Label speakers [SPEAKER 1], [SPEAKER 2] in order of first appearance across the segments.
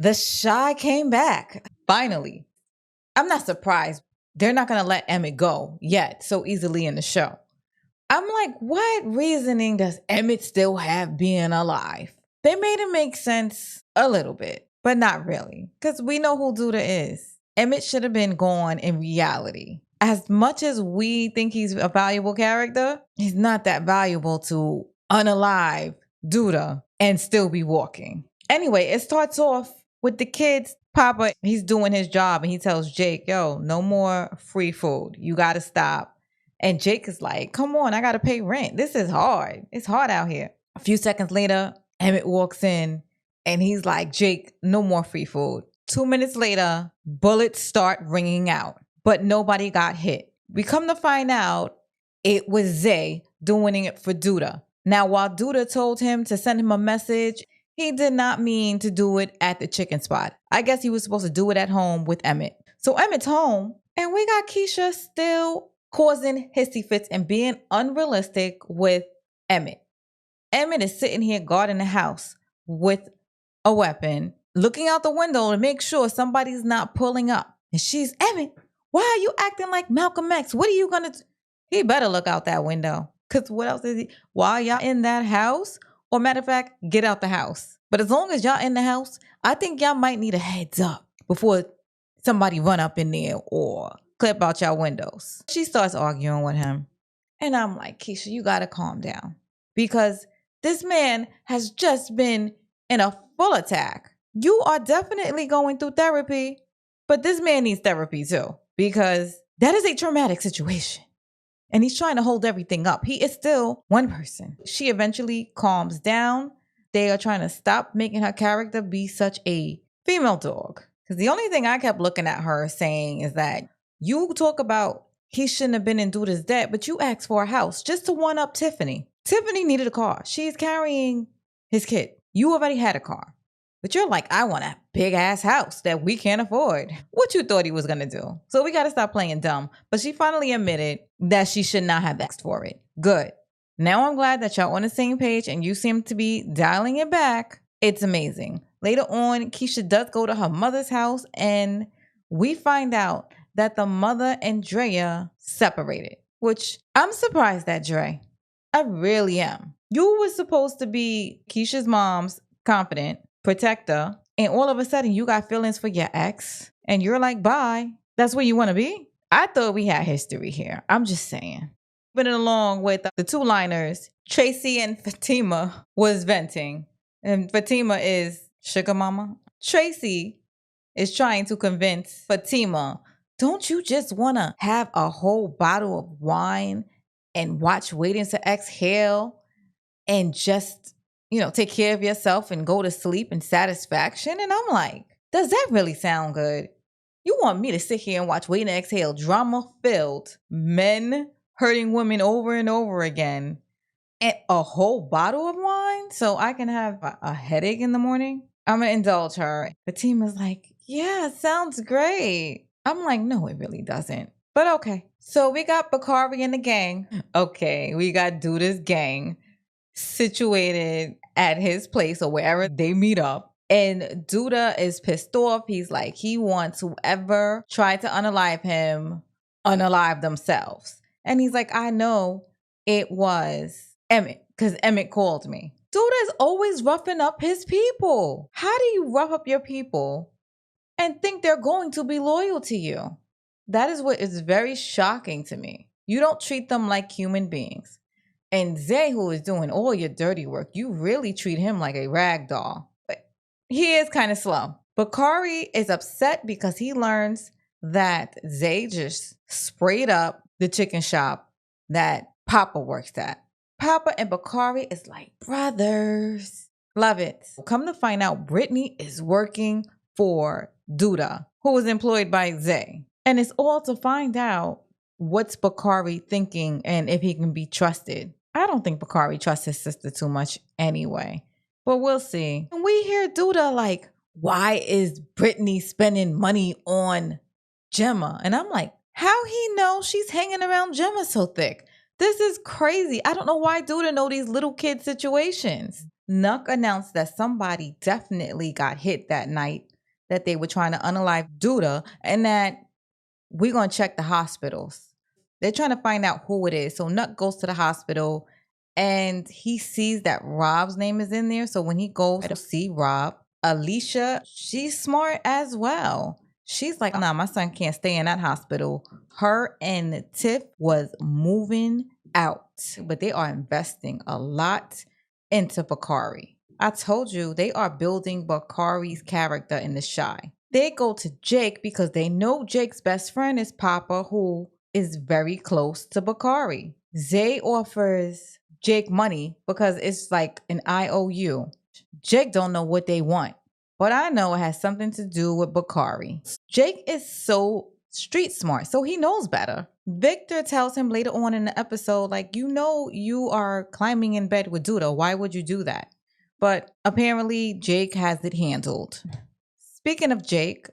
[SPEAKER 1] The Shy came back. Finally. I'm not surprised. They're not going to let Emmett go yet so easily in the show. I'm like, what reasoning does Emmett still have being alive? They made it make sense a little bit, but not really, because we know who Duda is. Emmett should have been gone in reality. As much as we think he's a valuable character, he's not that valuable to unalive Duda and still be walking. Anyway, it starts off with the kids. Papa, he's doing his job and he tells Jake, yo, no more free food. You got to stop. And Jake is like, come on, I got to pay rent. This is hard. It's hard out here. A few seconds later, Emmett walks in and he's like, Jake, no more free food. 2 minutes later, bullets start ringing out, but nobody got hit. We come to find out it was Zay doing it for Duda. Now, while Duda told him to send him a message, he did not mean to do it at the chicken spot. I guess he was supposed to do it at home with Emmett. So Emmett's home, and we got Keisha still causing hissy fits and being unrealistic with Emmett. Emmett is sitting here guarding the house with a weapon, looking out the window to make sure somebody's not pulling up. And she's, Emmett, why are you acting like Malcolm X? What are you going to do? He better look out that window. Because what else is he? While y'all in that house? Or matter of fact, get out the house. But as long as y'all in the house, I think y'all might need a heads up before somebody run up in there or clip out y'all windows. She starts arguing with him. And I'm like, Keisha, you got to calm down. Because this man has just been in a full attack. You are definitely going through therapy, but this man needs therapy too. Because that is a traumatic situation. And he's trying to hold everything up. He is still one person. She eventually calms down. They are trying to stop making her character be such a female dog. Because the only thing I kept looking at her saying is that you talk about he shouldn't have been in Duda's debt, but you asked for a house just to one up Tiffany. Tiffany needed a car. She's carrying his kid. You already had a car. But you're like, I want a big ass house that we can't afford. What you thought he was going to do. So we got to stop playing dumb. But she finally admitted that she should not have asked for it. Good. Now I'm glad that y'all on the same page and you seem to be dialing it back. It's amazing. Later on, Keisha does go to her mother's house and we find out that the mother and Drea separated, which I'm surprised at Dre. I really am. You were supposed to be Keisha's mom's confidant, protector, and all of a sudden you got feelings for your ex and you're like, bye. That's where you want to be? I thought we had history here. I'm just saying. But along with the two-liners, Tracy and Fatima was venting. And Fatima is sugar mama. Tracy is trying to convince Fatima, don't you just want to have a whole bottle of wine and watch Waiting to Exhale and just, take care of yourself and go to sleep in satisfaction? And I'm like, does that really sound good? You want me to sit here and watch Waiting to Exhale, drama-filled, men hurting women over and over again, and a whole bottle of wine so I can have a headache in the morning? I'm going to indulge her. Fatima's like, yeah, it sounds great. I'm like, no, it really doesn't. But okay. So we got Bakari and the gang. Okay, we got Duda's gang situated at his place or wherever they meet up. And Duda is pissed off. He's like, he wants whoever tried to unalive him, unalive themselves. And he's like, I know it was Emmett because Emmett called me. Duda is always roughing up his people. How do you rough up your people and think they're going to be loyal to you? That is what is very shocking to me. You don't treat them like human beings. And Zay, who is doing all your dirty work, you really treat him like a rag doll. But he is kind of slow. Bakari is upset because he learns that Zay just sprayed up the chicken shop that Papa works at. Papa and Bakari is like brothers. Love it. Come to find out, Brittany is working for Duda, who was employed by Zay. And it's all to find out what's Bakari thinking and if he can be trusted. I don't think Bakari trusts his sister too much anyway, but we'll see. And we hear Duda like, why is Brittany spending money on Gemma? And I'm like, how he know she's hanging around Gemma so thick? This is crazy. I don't know why Duda know these little kid situations. Nuck announced that somebody definitely got hit that night, that they were trying to unalive Duda, and that we're going to check the hospitals. They're trying to find out who it is. So Nuck goes to the hospital and he sees that Rob's name is in there. So when he goes to see Rob, Alicia, she's smart as well. She's like, nah, my son can't stay in that hospital. Her and Tiff was moving out, but they are investing a lot into Bakari. I told you they are building Bakari's character in The Shy. They go to Jake because they know Jake's best friend is Papa, who is very close to Bakari. Zay offers Jake money because it's like an IOU. Jake don't know what they want, but I know it has something to do with Bakari. Jake is so street smart, so he knows better. Victor tells him later on in the episode, like, you know, you are climbing in bed with Duda. Why would you do that? But apparently Jake has it handled. Speaking of Jake,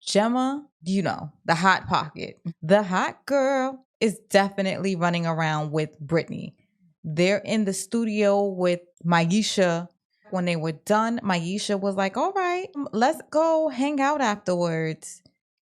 [SPEAKER 1] Gemma, you know, the hot pocket, the hot girl is definitely running around with Brittany. They're in the studio with Maisha. When they were done, Maisha was like, all right, let's go hang out afterwards.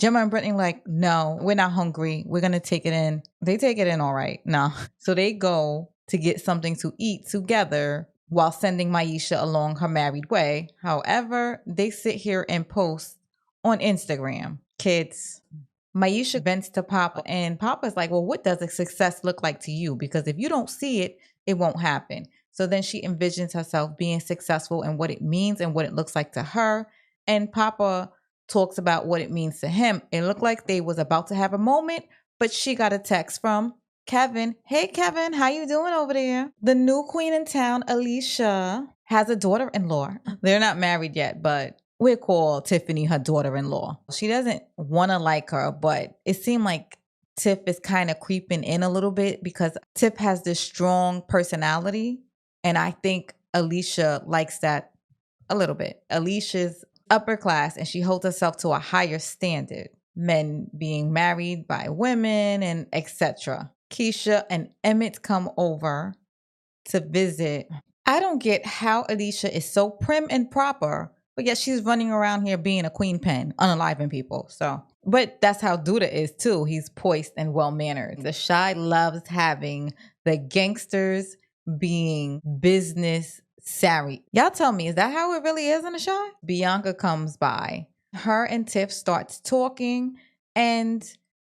[SPEAKER 1] Gemma and Brittany like, no, we're not hungry. We're going to take it in. They take it in all right. No. So they go to get something to eat together while sending Maisha along her married way. However, they sit here and post on Instagram. Kids, Maisha vents to Papa, and Papa's like, well, what does a success look like to you? Because if you don't see it, it won't happen. So then she envisions herself being successful and what it means and what it looks like to her. And Papa talks about what it means to him. It looked like they was about to have a moment, but she got a text from Kevin. Hey, Kevin, how you doing over there? The new queen in town, Alicia, has a daughter-in-law. They're not married yet, but we'll call Tiffany her daughter-in-law. She doesn't want to like her, but it seemed like Tiff is kind of creeping in a little bit because Tiff has this strong personality. And I think Alicia likes that a little bit. Alicia's upper class and she holds herself to a higher standard. Men being married by women and etc. Keisha and Emmett come over to visit. I don't get how Alicia is so prim and proper, but yet she's running around here being a queen pen, unaliving people. So, but that's how Duda is too. He's poised and well-mannered. The Shy loves having the gangsters being business savvy. Y'all tell me, is that how it really is in The Shy? Bianca comes by. Her and Tiff starts talking, and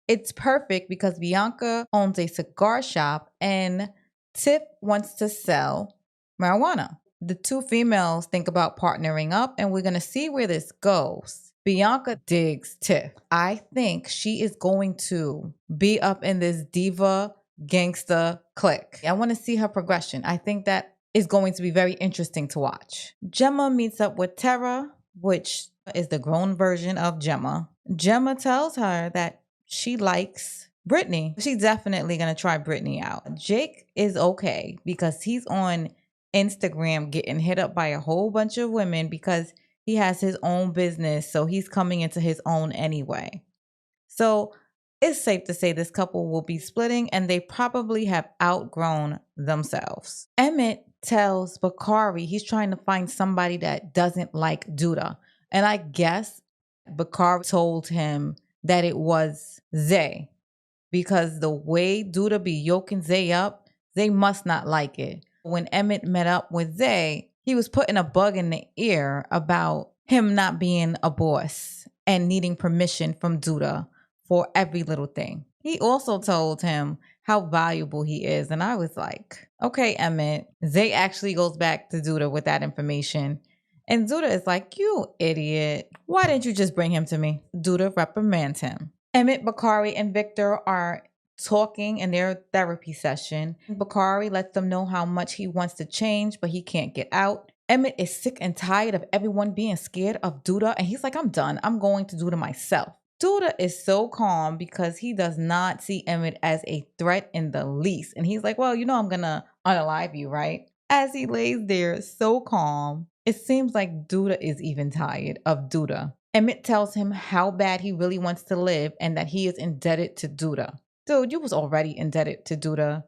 [SPEAKER 1] it's perfect because Bianca owns a cigar shop and Tiff wants to sell marijuana. The two females think about partnering up, and we're going to see where this goes. Bianca digs Tiff. I think she is going to be up in this diva gangsta clique. I want to see her progression. I think that is going to be very interesting to watch. Gemma meets up with Tara, which is the grown version of Gemma. Gemma tells her that she likes Brittany. She's definitely going to try Brittany out. Jake is okay because he's on Instagram getting hit up by a whole bunch of women because he has his own business. So he's coming into his own anyway. So it's safe to say this couple will be splitting and they probably have outgrown themselves. Emmett tells Bakari he's trying to find somebody that doesn't like Duda. And I guess Bakari told him that it was Zay because the way Duda be yoking Zay up, Zay must not like it. When Emmett met up with Zay, he was putting a bug in the ear about him not being a boss and needing permission from Duda for every little thing. He also told him how valuable he is. And I was like, okay, Emmett. Zay actually goes back to Duda with that information. And Duda is like, you idiot. Why didn't you just bring him to me? Duda reprimands him. Emmett, Bakari, and Victor are talking in their therapy session. Bakari lets them know how much he wants to change, but he can't get out. Emmett is sick and tired of everyone being scared of Duda. And he's like, I'm done. I'm going to Duda myself. Duda is so calm because he does not see Emmett as a threat in the least. And he's like, well, you know, I'm going to unalive you, right? As he lays there so calm, it seems like Duda is even tired of Duda. Emmett tells him how bad he really wants to live and that he is indebted to Duda. Dude, you was already indebted to Duda.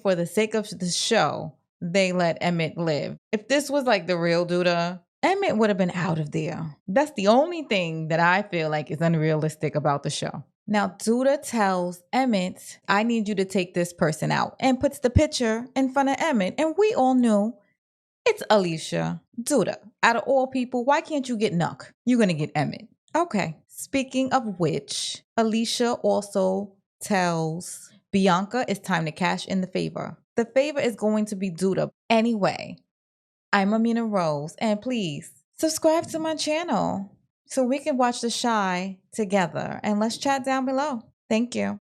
[SPEAKER 1] For the sake of the show, they let Emmett live. If this was like the real Duda, Emmett would have been out of there. That's the only thing that I feel like is unrealistic about the show. Now, Duda tells Emmett, I need you to take this person out, and puts the picture in front of Emmett. And we all knew it's Alicia. Duda, out of all people, why can't you get Nuck? You're going to get Emmett. Okay. Speaking of which, Alicia also tells Bianca it's time to cash in the favor. The favor is going to be Duda. Anyway, I'm Amina Rose, and please subscribe to my channel so we can watch The Shy together, and let's chat down below. Thank you.